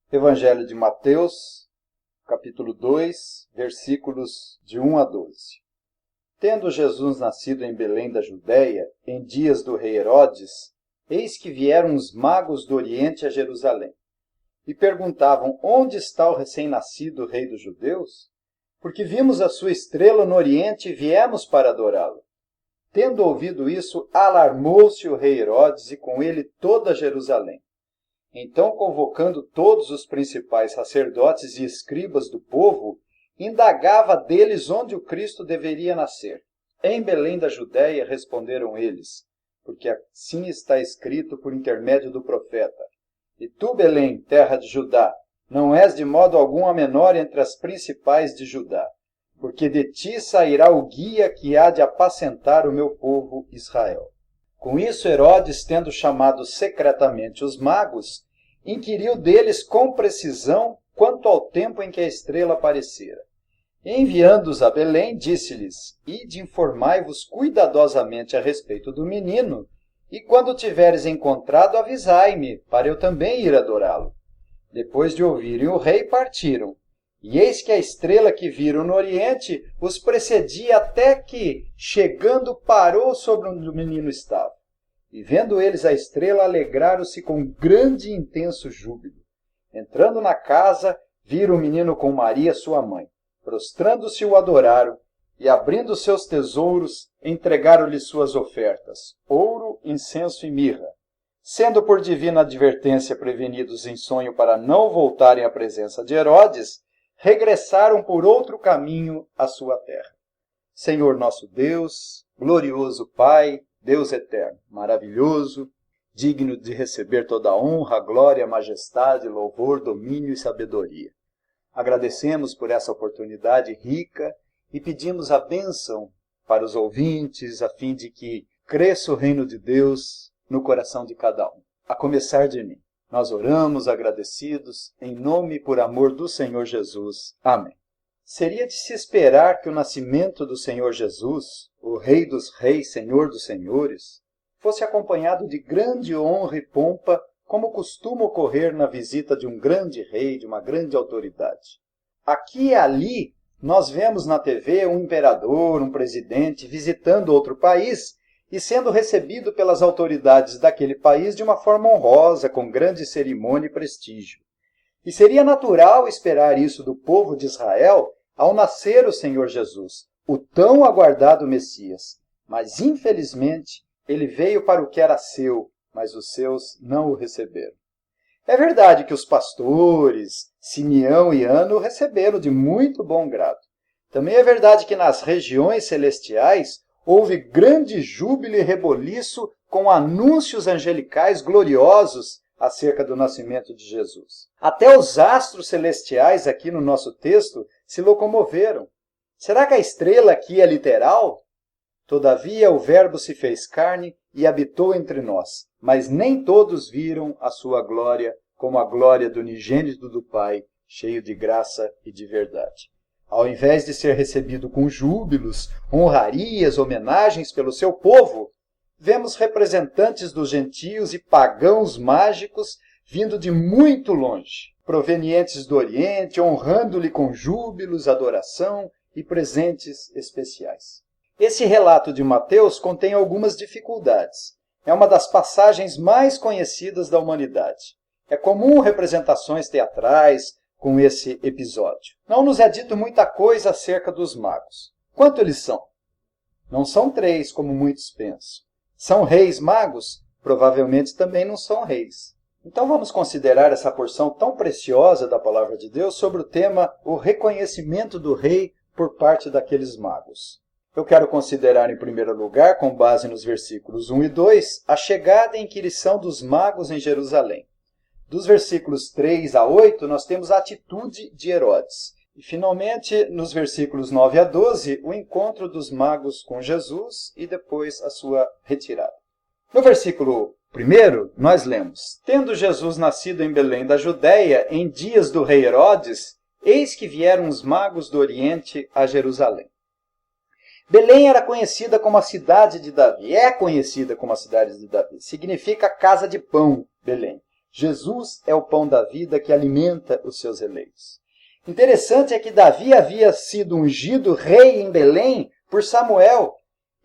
Evangelho de Mateus, capítulo 2, versículos de 1 a 12. Tendo Jesus nascido em Belém da Judéia, em dias do rei Herodes, eis que vieram os magos do Oriente a Jerusalém, e perguntavam: onde está o recém-nascido rei dos judeus? Porque vimos a sua estrela no Oriente e viemos para adorá-lo. Tendo ouvido isso, alarmou-se o rei Herodes e com ele toda Jerusalém. Então, convocando todos os principais sacerdotes e escribas do povo, indagava deles onde o Cristo deveria nascer. Em Belém da Judéia, responderam eles, porque assim está escrito por intermédio do profeta: E tu, Belém, terra de Judá, não és de modo algum a menor entre as principais de Judá, porque de ti sairá o guia que há de apacentar o meu povo Israel. Com isso, Herodes, tendo chamado secretamente os magos, inquiriu deles com precisão quanto ao tempo em que a estrela aparecera. Enviando-os a Belém, disse-lhes: Ide, informai-vos cuidadosamente a respeito do menino, e quando o tiveres encontrado, avisai-me, para eu também ir adorá-lo. Depois de ouvirem o rei, partiram. E eis que a estrela que viram no oriente os precedia até que, chegando, parou sobre onde o menino estava. E vendo eles a estrela, alegraram-se com grande e intenso júbilo. Entrando na casa, viram o menino com Maria, sua mãe. Prostrando-se, o adoraram, e abrindo seus tesouros, entregaram-lhe suas ofertas: ouro, incenso e mirra. Sendo por divina advertência prevenidos em sonho para não voltarem à presença de Herodes, regressaram por outro caminho à sua terra. Senhor nosso Deus, glorioso Pai, Deus eterno, maravilhoso, digno de receber toda a honra, glória, majestade, louvor, domínio e sabedoria. Agradecemos por essa oportunidade rica e pedimos a bênção para os ouvintes, a fim de que cresça o reino de Deus no coração de cada um, a começar de mim. Nós oramos agradecidos, em nome e por amor do Senhor Jesus. Amém. Seria de se esperar que o nascimento do Senhor Jesus, o Rei dos Reis, Senhor dos Senhores, fosse acompanhado de grande honra e pompa, como costuma ocorrer na visita de um grande rei, de uma grande autoridade. Aqui e ali, nós vemos na TV um imperador, um presidente, visitando outro país e sendo recebido pelas autoridades daquele país de uma forma honrosa, com grande cerimônia e prestígio. E seria natural esperar isso do povo de Israel ao nascer o Senhor Jesus, o tão aguardado Messias. Mas, infelizmente, ele veio para o que era seu, mas os seus não o receberam. É verdade que os pastores, Simeão e Ana, o receberam de muito bom grado. Também é verdade que nas regiões celestiais houve grande júbilo e reboliço com anúncios angelicais gloriosos acerca do nascimento de Jesus. Até os astros celestiais aqui no nosso texto se locomoveram. Será que a estrela aqui é literal? Todavia o Verbo se fez carne e habitou entre nós, mas nem todos viram a sua glória como a glória do unigênito do Pai, cheio de graça e de verdade. Ao invés de ser recebido com júbilos, honrarias, homenagens pelo seu povo, vemos representantes dos gentios e pagãos mágicos vindo de muito longe, provenientes do Oriente, honrando-lhe com júbilos, adoração e presentes especiais. Esse relato de Mateus contém algumas dificuldades. É uma das passagens mais conhecidas da humanidade. É comum representações teatrais com esse episódio. Não nos é dito muita coisa acerca dos magos. Quanto eles são? Não são 3, como muitos pensam. São reis magos? Provavelmente também não são reis. Então vamos considerar essa porção tão preciosa da palavra de Deus sobre o tema o reconhecimento do rei por parte daqueles magos. Eu quero considerar em primeiro lugar, com base nos versículos 1 e 2, a chegada e inquirição dos magos em Jerusalém. Dos versículos 3 a 8, nós temos a atitude de Herodes. E, finalmente, nos versículos 9 a 12, o encontro dos magos com Jesus e depois a sua retirada. No versículo 1, nós lemos: Tendo Jesus nascido em Belém da Judéia, em dias do rei Herodes, eis que vieram os magos do Oriente a Jerusalém. Belém era conhecida como a cidade de Davi. É conhecida como a cidade de Davi. Significa casa de pão, Belém. Jesus é o pão da vida que alimenta os seus eleitos. Interessante é que Davi havia sido ungido rei em Belém por Samuel,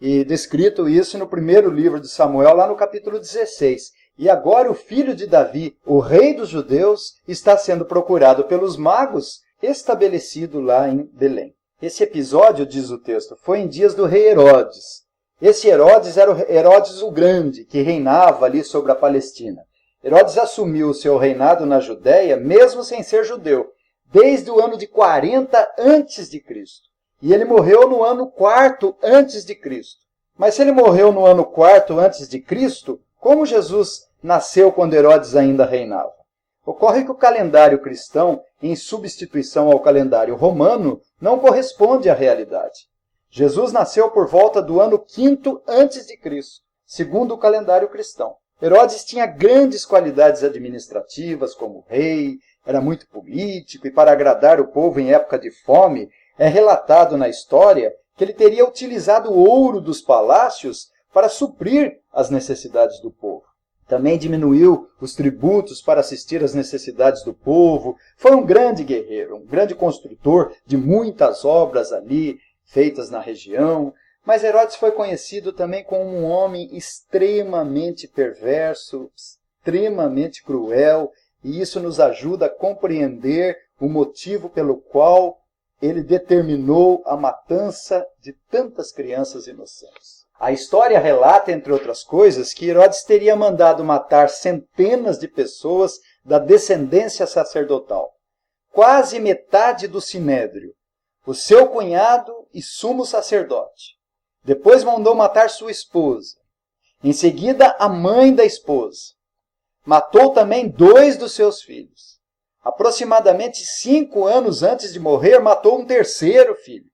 e descrito isso no primeiro livro de Samuel, lá no capítulo 16. E agora o filho de Davi, o rei dos judeus, está sendo procurado pelos magos, estabelecido lá em Belém. Esse episódio, diz o texto, foi em dias do rei Herodes. Esse Herodes era o Herodes o Grande, que reinava ali sobre a Palestina. Herodes assumiu o seu reinado na Judéia, mesmo sem ser judeu, desde o ano de 40 a.C. E ele morreu no ano 4 a.C. Mas se ele morreu no ano 4 a.C., como Jesus nasceu quando Herodes ainda reinava? Ocorre que o calendário cristão, em substituição ao calendário romano, não corresponde à realidade. Jesus nasceu por volta do ano 5 a.C., segundo o calendário cristão. Herodes tinha grandes qualidades administrativas como rei, era muito político e para agradar o povo em época de fome, é relatado na história que ele teria utilizado o ouro dos palácios para suprir as necessidades do povo. Também diminuiu os tributos para assistir às necessidades do povo. Foi um grande guerreiro, um grande construtor de muitas obras ali feitas na região. Mas Herodes foi conhecido também como um homem extremamente perverso, extremamente cruel, e isso nos ajuda a compreender o motivo pelo qual ele determinou a matança de tantas crianças inocentes. A história relata, entre outras coisas, que Herodes teria mandado matar centenas de pessoas da descendência sacerdotal, quase metade do sinédrio, o seu cunhado e sumo sacerdote. Depois mandou matar sua esposa. Em seguida, a mãe da esposa. Matou também 2 dos seus filhos. Aproximadamente 5 anos antes de morrer, matou um terceiro filho.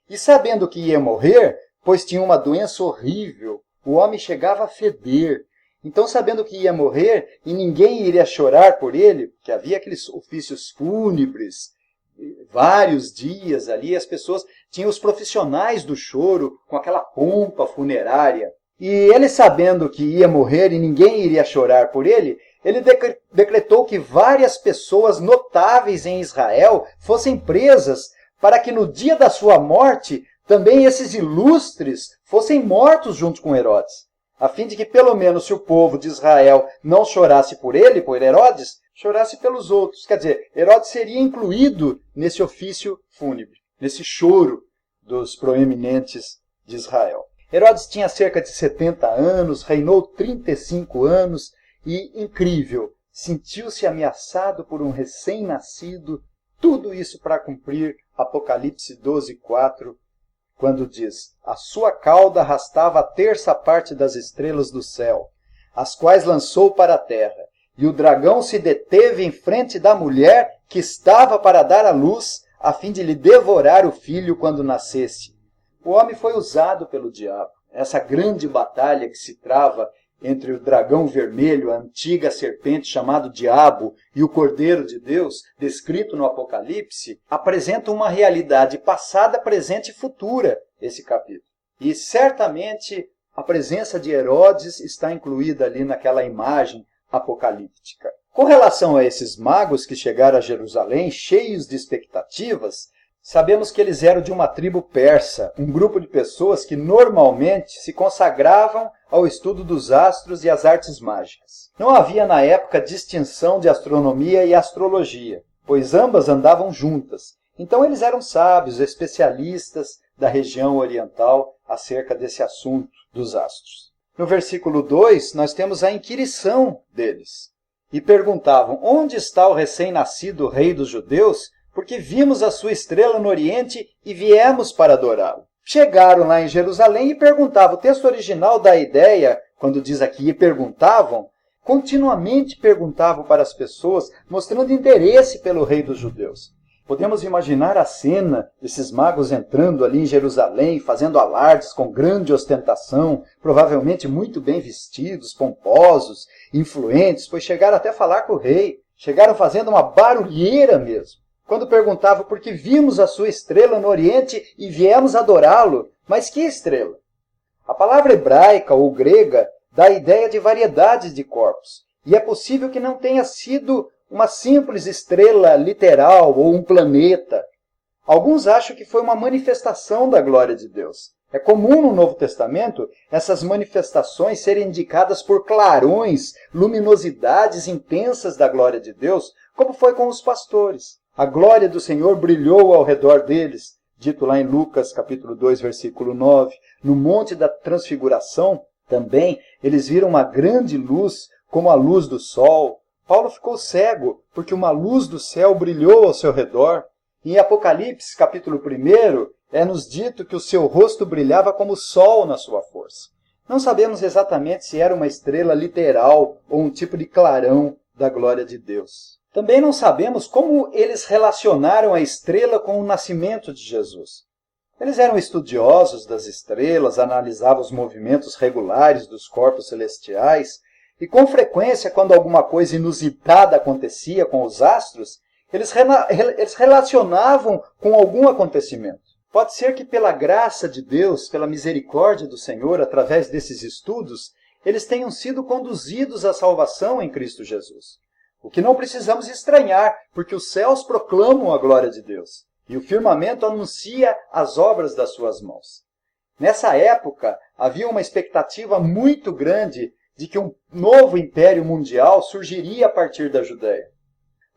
E sabendo que ia morrer, pois tinha uma doença horrível, o homem chegava a feder. Então, sabendo que ia morrer e ninguém iria chorar por ele, porque havia aqueles ofícios fúnebres, vários dias ali, as pessoas tinham os profissionais do choro com aquela pompa funerária. E ele, sabendo que ia morrer e ninguém iria chorar por ele decretou que várias pessoas notáveis em Israel fossem presas para que no dia da sua morte também esses ilustres fossem mortos junto com Herodes, a fim de que pelo menos se o povo de Israel não chorasse por ele, por Herodes, chorasse pelos outros. Quer dizer, Herodes seria incluído nesse ofício fúnebre, nesse choro dos proeminentes de Israel. Herodes tinha cerca de 70 anos, reinou 35 anos e, incrível, sentiu-se ameaçado por um recém-nascido, tudo isso para cumprir Apocalipse 12:4, quando diz: a sua cauda arrastava a terça parte das estrelas do céu, as quais lançou para a terra, e o dragão se deteve em frente da mulher que estava para dar à luz, a fim de lhe devorar o filho quando nascesse. O homem foi usado pelo diabo. Essa grande batalha que se trava entre o dragão vermelho, a antiga serpente chamado Diabo, e o Cordeiro de Deus, descrito no Apocalipse, apresenta uma realidade passada, presente e futura, esse capítulo. E certamente a presença de Herodes está incluída ali naquela imagem apocalíptica. Com relação a esses magos que chegaram a Jerusalém, cheios de expectativas, sabemos que eles eram de uma tribo persa, um grupo de pessoas que normalmente se consagravam ao estudo dos astros e às artes mágicas. Não havia na época distinção de astronomia e astrologia, pois ambas andavam juntas. Então eles eram sábios, especialistas da região oriental acerca desse assunto dos astros. No versículo 2, nós temos a inquirição deles. E perguntavam: onde está o recém-nascido rei dos judeus? Porque vimos a sua estrela no Oriente e viemos para adorá-lo. Chegaram lá em Jerusalém e perguntavam. O texto original dá a ideia, quando diz aqui, e perguntavam, continuamente perguntavam para as pessoas, mostrando interesse pelo rei dos judeus. Podemos imaginar a cena desses magos entrando ali em Jerusalém, fazendo alardes com grande ostentação, provavelmente muito bem vestidos, pomposos, influentes, pois chegaram até a falar com o rei, chegaram fazendo uma barulheira mesmo. Quando perguntavam por que vimos a sua estrela no Oriente e viemos adorá-lo. Mas que estrela? A palavra hebraica ou grega dá a ideia de variedades de corpos. E é possível que não tenha sido uma simples estrela literal ou um planeta. Alguns acham que foi uma manifestação da glória de Deus. É comum no Novo Testamento essas manifestações serem indicadas por clarões, luminosidades intensas da glória de Deus, como foi com os pastores. A glória do Senhor brilhou ao redor deles, dito lá em Lucas capítulo 2, versículo 9. No Monte da Transfiguração, também, eles viram uma grande luz, como a luz do sol. Paulo ficou cego, porque uma luz do céu brilhou ao seu redor. Em Apocalipse, capítulo 1, é-nos dito que o seu rosto brilhava como o sol na sua força. Não sabemos exatamente se era uma estrela literal ou um tipo de clarão da glória de Deus. Também não sabemos como eles relacionaram a estrela com o nascimento de Jesus. Eles eram estudiosos das estrelas, analisavam os movimentos regulares dos corpos celestiais, e com frequência, quando alguma coisa inusitada acontecia com os astros, eles relacionavam com algum acontecimento. Pode ser que pela graça de Deus, pela misericórdia do Senhor, através desses estudos, eles tenham sido conduzidos à salvação em Cristo Jesus. O que não precisamos estranhar, porque os céus proclamam a glória de Deus, e o firmamento anuncia as obras das suas mãos. Nessa época, havia uma expectativa muito grande de que um novo império mundial surgiria a partir da Judéia.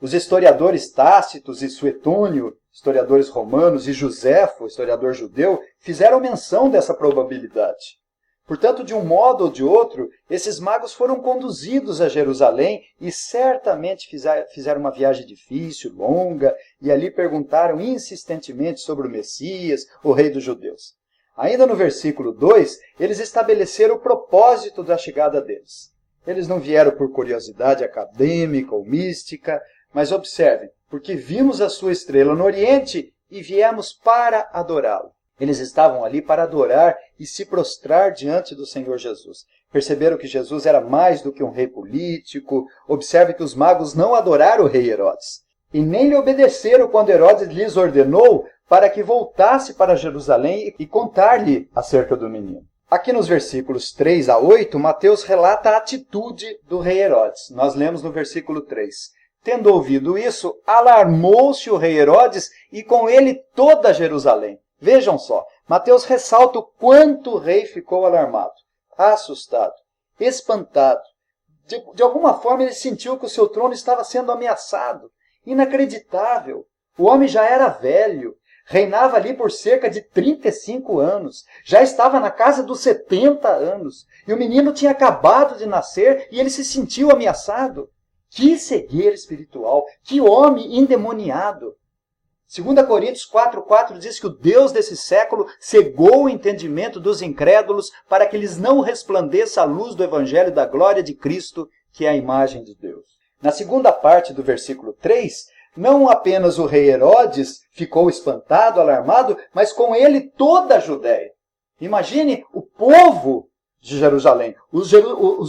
Os historiadores Tácitos e Suetônio, historiadores romanos, e Joséfo, historiador judeu, fizeram menção dessa probabilidade. Portanto, de um modo ou de outro, esses magos foram conduzidos a Jerusalém e certamente fizeram uma viagem difícil, longa, e ali perguntaram insistentemente sobre o Messias, o rei dos judeus. Ainda no versículo 2, eles estabeleceram o propósito da chegada deles. Eles não vieram por curiosidade acadêmica ou mística, mas observem, porque vimos a sua estrela no Oriente e viemos para adorá-lo. Eles estavam ali para adorar e se prostrar diante do Senhor Jesus. Perceberam que Jesus era mais do que um rei político. Observe que os magos não adoraram o rei Herodes. E nem lhe obedeceram quando Herodes lhes ordenou para que voltasse para Jerusalém e contar-lhe acerca do menino. Aqui nos versículos 3 a 8, Mateus relata a atitude do rei Herodes. Nós lemos no versículo 3. Tendo ouvido isso, alarmou-se o rei Herodes e com ele toda Jerusalém. Vejam só, Mateus ressalta o quanto o rei ficou alarmado, assustado, espantado. De alguma forma ele sentiu que o seu trono estava sendo ameaçado. Inacreditável. O homem já era velho, reinava ali por cerca de 35 anos, já estava na casa dos 70 anos, e o menino tinha acabado de nascer e ele se sentiu ameaçado. Que cegueira espiritual, que homem endemoniado. 2 Coríntios 4,4 diz que o Deus desse século cegou o entendimento dos incrédulos para que lhes não resplandeça a luz do evangelho da glória de Cristo, que é a imagem de Deus. Na segunda parte do versículo 3, não apenas o rei Herodes ficou espantado, alarmado, mas com ele toda a Judéia. Imagine o povo de Jerusalém, os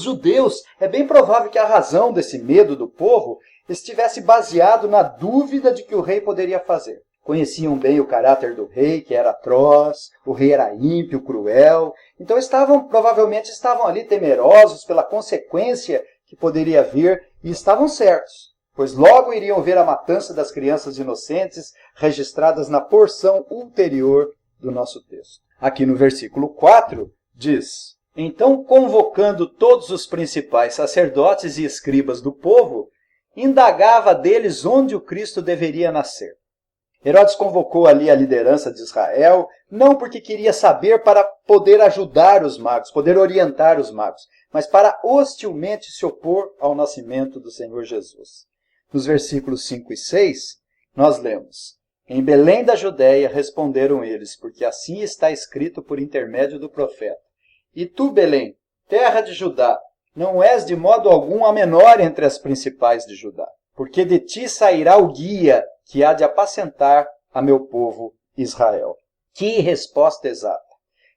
judeus. É bem provável que a razão desse medo do povo estivesse baseado na dúvida de que o rei poderia fazer. Conheciam bem o caráter do rei, que era atroz, o rei era ímpio, cruel. Então provavelmente estavam ali temerosos pela consequência que poderia vir, e estavam certos, pois logo iriam ver a matança das crianças inocentes registradas na porção ulterior do nosso texto. Aqui no versículo 4 diz: então, convocando todos os principais sacerdotes e escribas do povo, indagava deles onde o Cristo deveria nascer. Herodes convocou ali a liderança de Israel, não porque queria saber para poder ajudar os magos, poder orientar os magos, mas para hostilmente se opor ao nascimento do Senhor Jesus. Nos versículos 5 e 6, nós lemos: em Belém da Judéia responderam eles, porque assim está escrito por intermédio do profeta: e tu, Belém, terra de Judá, não és de modo algum a menor entre as principais de Judá, porque de ti sairá o guia que há de apacentar a meu povo Israel. Que resposta exata!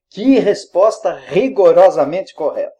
Que resposta rigorosamente correta!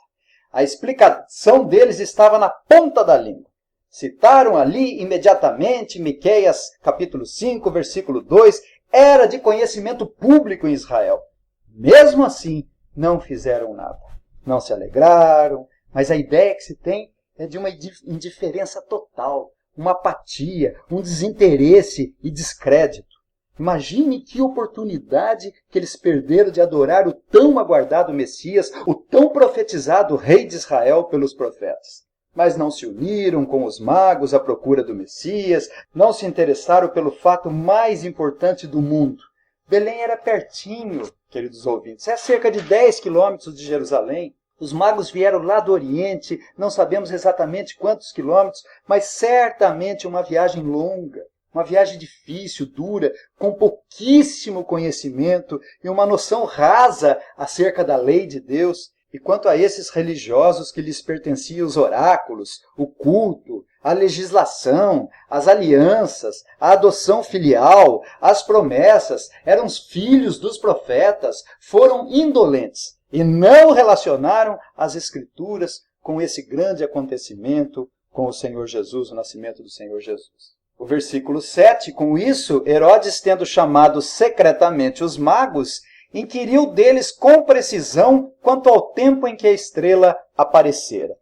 A explicação deles estava na ponta da língua. Citaram ali imediatamente Miqueias capítulo 5, versículo 2, era de conhecimento público em Israel. Mesmo assim, não fizeram nada. Não se alegraram, mas a ideia que se tem é de uma indiferença total, uma apatia, um desinteresse e descrédito. Imagine que oportunidade que eles perderam de adorar o tão aguardado Messias, o tão profetizado Rei de Israel pelos profetas. Mas não se uniram com os magos à procura do Messias, não se interessaram pelo fato mais importante do mundo. Belém era pertinho, queridos ouvintes, é cerca de 10 quilômetros de Jerusalém. Os magos vieram lá do Oriente, não sabemos exatamente quantos quilômetros, mas certamente uma viagem longa. Uma viagem difícil, dura, com pouquíssimo conhecimento e uma noção rasa acerca da lei de Deus. E quanto a esses religiosos que lhes pertenciam os oráculos, o culto, a legislação, as alianças, a adoção filial, as promessas, eram os filhos dos profetas, foram indolentes e não relacionaram as Escrituras com esse grande acontecimento com o Senhor Jesus, o nascimento do Senhor Jesus. O versículo 7, com isso, Herodes, tendo chamado secretamente os magos, inquiriu deles com precisão quanto ao tempo em que a estrela aparecera.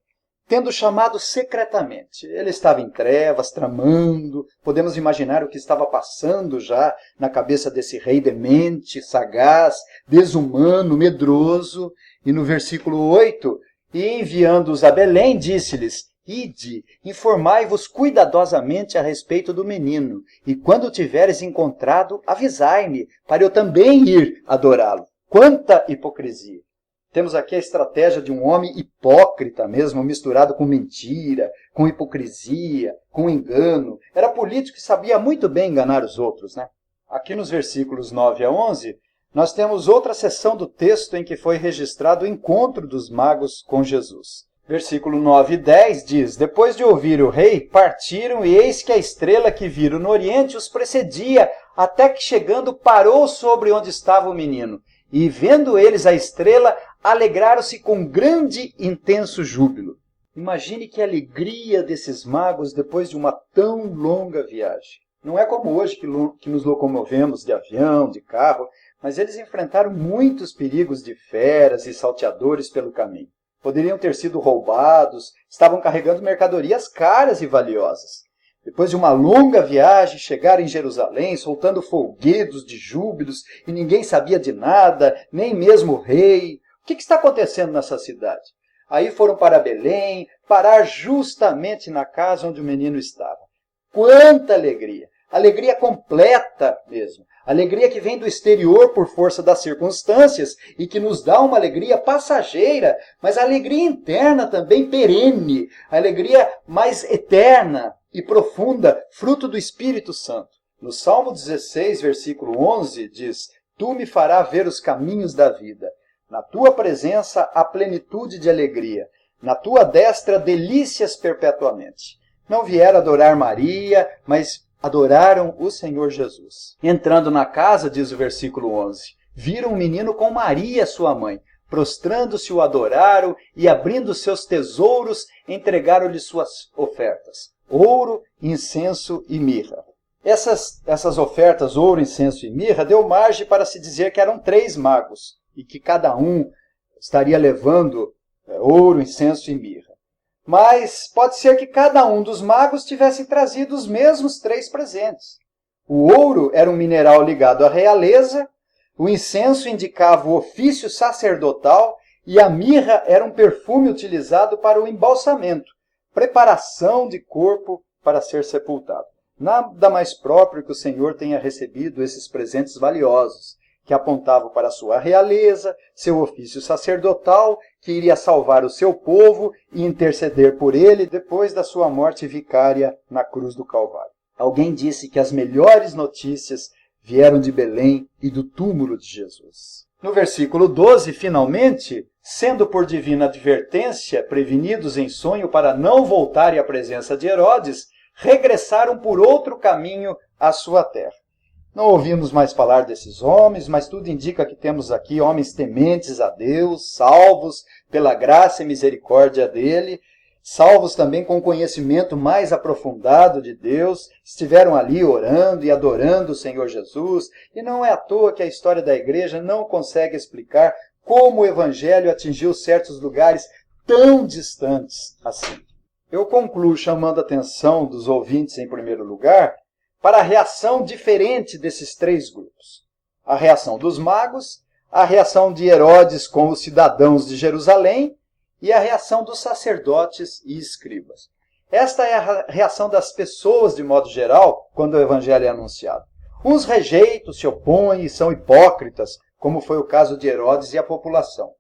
Tendo chamado secretamente, ele estava em trevas, tramando, podemos imaginar o que estava passando já na cabeça desse rei demente, sagaz, desumano, medroso. E no versículo 8, e enviando-os a Belém, disse-lhes: Ide, informai-vos cuidadosamente a respeito do menino, e quando o tiveres encontrado, avisai-me, para eu também ir adorá-lo. Quanta hipocrisia! Temos aqui a estratégia de um homem hipócrita mesmo, misturado com mentira, com hipocrisia, com engano. Era político e sabia muito bem enganar os outros, né? Aqui nos versículos 9 a 11, nós temos outra seção do texto em que foi registrado o encontro dos magos com Jesus. Versículo 9 e 10 diz: Depois de ouvir o rei, partiram, e eis que a estrela que viram no oriente os precedia, até que chegando parou sobre onde estava o menino. E vendo eles a estrela, alegraram-se com grande e intenso júbilo. Imagine que alegria desses magos depois de uma tão longa viagem. Não é como hoje que nos locomovemos de avião, de carro, mas eles enfrentaram muitos perigos de feras e salteadores pelo caminho. Poderiam ter sido roubados, estavam carregando mercadorias caras e valiosas. Depois de uma longa viagem, chegaram em Jerusalém, soltando folguedos de júbilos, e ninguém sabia de nada, nem mesmo o rei. O que está acontecendo nessa cidade? Aí foram para Belém, parar justamente na casa onde o menino estava. Quanta alegria! Alegria completa mesmo. Alegria que vem do exterior por força das circunstâncias e que nos dá uma alegria passageira, mas a alegria interna também perene, a alegria mais eterna e profunda, fruto do Espírito Santo. No Salmo 16, versículo 11, diz: Tu me farás ver os caminhos da vida. Na tua presença há plenitude de alegria. Na tua destra delícias perpetuamente. Não vieram adorar Maria, mas adoraram o Senhor Jesus. Entrando na casa, diz o versículo 11, viram um menino com Maria, sua mãe. Prostrando-se o adoraram e, abrindo seus tesouros, entregaram-lhe suas ofertas: ouro, incenso e mirra. Essas ofertas, ouro, incenso e mirra, deu margem para se dizer que eram 3 magos e que cada um estaria levando ouro, incenso e mirra. Mas pode ser que cada um dos magos tivesse trazido os mesmos 3 presentes. O ouro era um mineral ligado à realeza, o incenso indicava o ofício sacerdotal e a mirra era um perfume utilizado para o embalsamento, preparação de corpo para ser sepultado. Nada mais próprio que o Senhor tenha recebido esses presentes valiosos, que apontavam para a sua realeza, seu ofício sacerdotal, que iria salvar o seu povo e interceder por ele depois da sua morte vicária na cruz do Calvário. Alguém disse que as melhores notícias vieram de Belém e do túmulo de Jesus. No versículo 12, finalmente, sendo por divina advertência prevenidos em sonho para não voltarem à presença de Herodes, regressaram por outro caminho à sua terra. Não ouvimos mais falar desses homens, mas tudo indica que temos aqui homens tementes a Deus, salvos pela graça e misericórdia dele, salvos também com conhecimento mais aprofundado de Deus, estiveram ali orando e adorando o Senhor Jesus, e não é à toa que a história da igreja não consegue explicar como o evangelho atingiu certos lugares tão distantes assim. Eu concluo chamando a atenção dos ouvintes, em primeiro lugar, para a reação diferente desses três grupos. A reação dos magos, a reação de Herodes com os cidadãos de Jerusalém e a reação dos sacerdotes e escribas. Esta é a reação das pessoas, de modo geral, quando o evangelho é anunciado. Uns rejeitam, se opõem e são hipócritas, como foi o caso de Herodes e a população.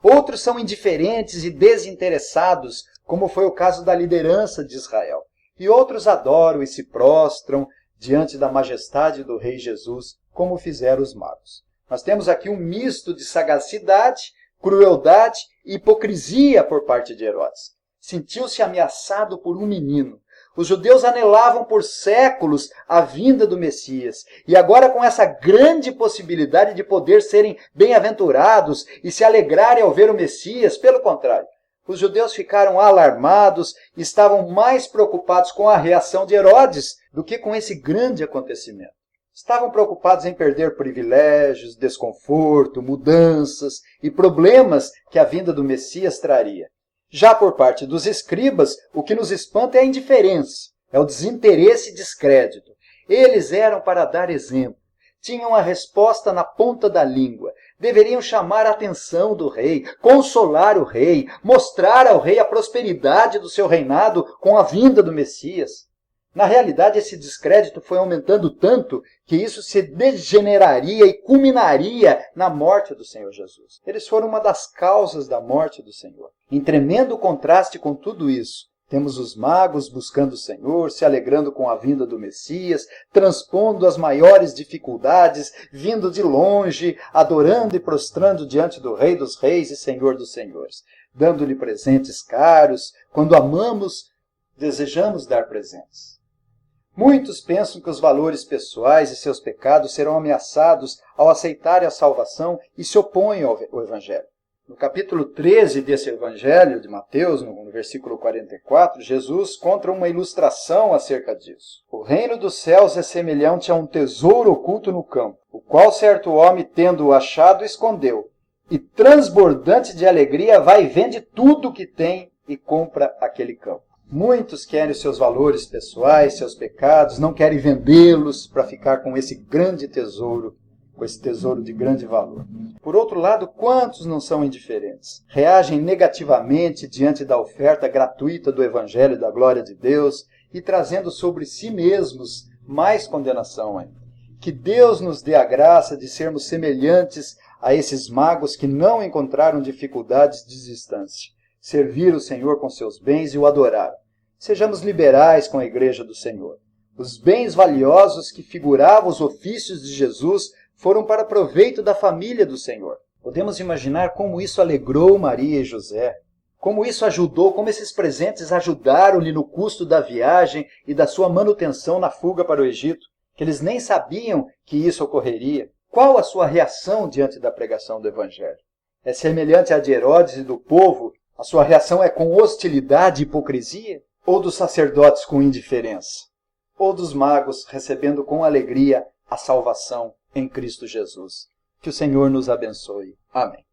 Outros são indiferentes e desinteressados, como foi o caso da liderança de Israel. E outros adoram e se prostram diante da majestade do Rei Jesus, como fizeram os magos. Nós temos aqui um misto de sagacidade, crueldade e hipocrisia por parte de Herodes. Sentiu-se ameaçado por um menino. Os judeus anelavam por séculos a vinda do Messias. E agora, com essa grande possibilidade de poder serem bem-aventurados e se alegrarem ao ver o Messias, pelo contrário, os judeus ficaram alarmados e estavam mais preocupados com a reação de Herodes do que com esse grande acontecimento. Estavam preocupados em perder privilégios, desconforto, mudanças e problemas que a vinda do Messias traria. Já por parte dos escribas, o que nos espanta é a indiferença, é o desinteresse e descrédito. Eles eram para dar exemplo, tinham a resposta na ponta da língua, deveriam chamar a atenção do rei, consolar o rei, mostrar ao rei a prosperidade do seu reinado com a vinda do Messias. Na realidade, esse descrédito foi aumentando tanto que isso se degeneraria e culminaria na morte do Senhor Jesus. Eles foram uma das causas da morte do Senhor. Em tremendo contraste com tudo isso, temos os magos buscando o Senhor, se alegrando com a vinda do Messias, transpondo as maiores dificuldades, vindo de longe, adorando e prostrando diante do Rei dos Reis e Senhor dos Senhores, dando-lhe presentes caros. Quando amamos, desejamos dar presentes. Muitos pensam que os valores pessoais e seus pecados serão ameaçados ao aceitarem a salvação e se opõem ao Evangelho. No capítulo 13 desse Evangelho de Mateus, no versículo 44, Jesus conta uma ilustração acerca disso. O reino dos céus é semelhante a um tesouro oculto no campo, o qual certo homem, tendo-o achado, escondeu, e transbordante de alegria vai e vende tudo o que tem e compra aquele campo. Muitos querem os seus valores pessoais, seus pecados, não querem vendê-los para ficar com esse grande tesouro, com esse tesouro de grande valor. Por outro lado, quantos não são indiferentes? Reagem negativamente diante da oferta gratuita do Evangelho da glória de Deus e trazendo sobre si mesmos mais condenação ainda. Que Deus nos dê a graça de sermos semelhantes a esses magos que não encontraram dificuldades de distância. Servir o Senhor com seus bens e o adorar. Sejamos liberais com a igreja do Senhor. Os bens valiosos que figuravam os ofícios de Jesus foram para proveito da família do Senhor. Podemos imaginar como isso alegrou Maria e José, como isso ajudou, como esses presentes ajudaram-lhe no custo da viagem e da sua manutenção na fuga para o Egito, que eles nem sabiam que isso ocorreria. Qual a sua reação diante da pregação do Evangelho? É semelhante à de Herodes e do povo? A sua reação é com hostilidade e hipocrisia? Ou dos sacerdotes com indiferença? Ou dos magos recebendo com alegria a salvação em Cristo Jesus? Que o Senhor nos abençoe. Amém.